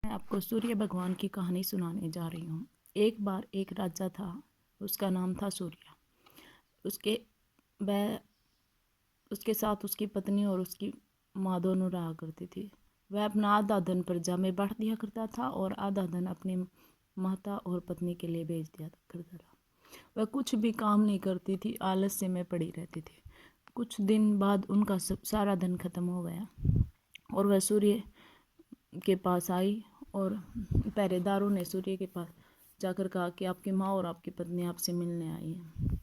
मैं आपको सूर्य भगवान की कहानी सुनाने जा रही हूँ। एक बार एक राजा था, उसका नाम था सूर्य। उसके वह उसके साथ उसकी पत्नी और उसकी माँ दोनों रहा करती थी। वह अपना आधा धन प्रजा में बांट दिया करता था और आधा धन अपनी माता और पत्नी के लिए भेज दिया करता था। वह कुछ भी काम नहीं करती थी, आलस्य में पड़ी रहती थी। कुछ दिन बाद उनका सारा धन खत्म हो गया और वह सूर्य के पास आई और पहरेदारों ने सूर्य के पास जाकर कहा कि आपकी माँ और आपकी पत्नी आपसे मिलने आई है।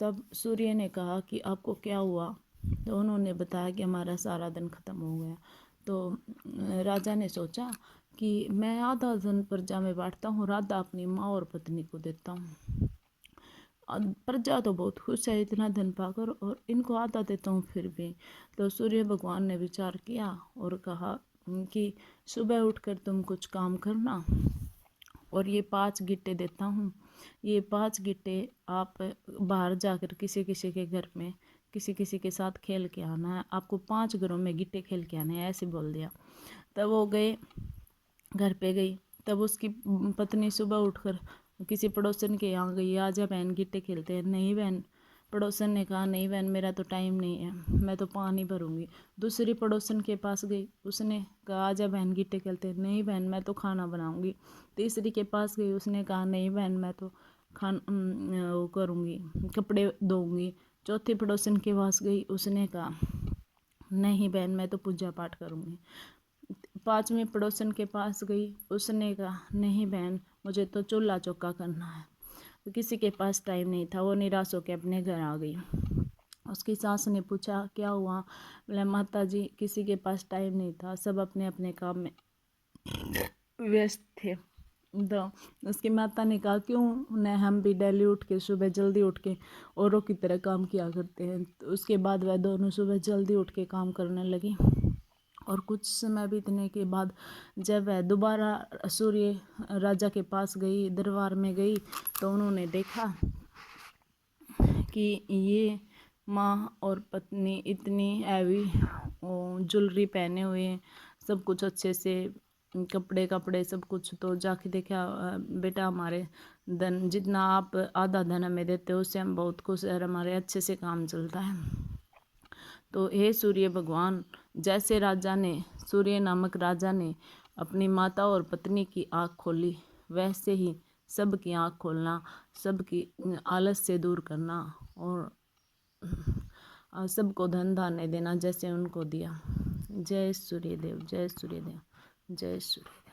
तब सूर्य ने कहा कि आपको क्या हुआ। तो उन्होंने बताया कि हमारा सारा धन खत्म हो गया। तो राजा ने सोचा कि मैं आधा धन प्रजा में बांटता हूँ, आधा अपनी माँ और पत्नी को देता हूँ। प्रजा तो बहुत खुश है इतना धन पाकर, और इनको आधा देता हूँ फिर भी। तो सूर्य भगवान ने विचार किया और कहा कि सुबह उठकर तुम कुछ काम करना और ये 5 गिट्टे देता हूँ। ये 5 गिट्टे आप बाहर जाकर किसी किसी के घर में किसी किसी के साथ खेल के आना है। आपको 5 घरों में गिट्टे खेल के आने हैं, ऐसे बोल दिया। तब वो गए, घर पे गई। तब उसकी पत्नी सुबह उठकर किसी पड़ोसन के यहाँ गई, आजा बहन गिट्टे खेलते हैं। नहीं बहन, पड़ोसन ने कहा नहीं बहन, मेरा तो टाइम नहीं है, मैं तो पानी भरूंगी। दूसरी पड़ोसन के पास गई, उसने कहा आजा बहन गिट्टे खेलते हैं। नहीं बहन, मैं तो खाना बनाऊंगी। तीसरी के पास गई, उसने कहा नहीं बहन, मैं तो वो करूँगी, कपड़े धोऊंगी। चौथी पड़ोसन के पास गई, उसने कहा नहीं बहन, मैं तो पूजा पाठ करूँगी। 5वीं पड़ोसन के पास गई, उसने कहा नहीं बहन, मुझे तो चूल्हा चौका करना है। तो किसी के पास टाइम नहीं था, वो निराश होकर अपने घर आ गई। उसकी सास ने पूछा क्या हुआ। बोले माता जी, किसी के पास टाइम नहीं था, सब अपने अपने काम में व्यस्त थे। तो उसकी माता ने कहा क्यों न हम भी डेली उठ के सुबह जल्दी उठ के औरों की तरह काम किया करते हैं। तो उसके बाद वह दोनों सुबह जल्दी उठ के काम करने लगी। और कुछ समय बीतने के बाद जब वह दोबारा सूर्य राजा के पास गई, दरबार में गई, तो उन्होंने देखा कि ये माँ और पत्नी इतनी हैवी ज्वेलरी पहने हुए, सब कुछ अच्छे से, कपड़े सब कुछ। तो जाके देखा बेटा, हमारे धन जितना आप आधा धन हमें देते हो उससे हम बहुत खुश है, हमारे अच्छे से काम चलता है। तो हे सूर्य भगवान, जैसे राजा ने, सूर्य नामक राजा ने अपनी माता और पत्नी की आँख खोली, वैसे ही सबकी आँख खोलना, सबकी आलस से दूर करना और सबको धन धान्य देना जैसे उनको दिया। जय सूर्यदेव, जय सूर्यदेव, जय सूर्य।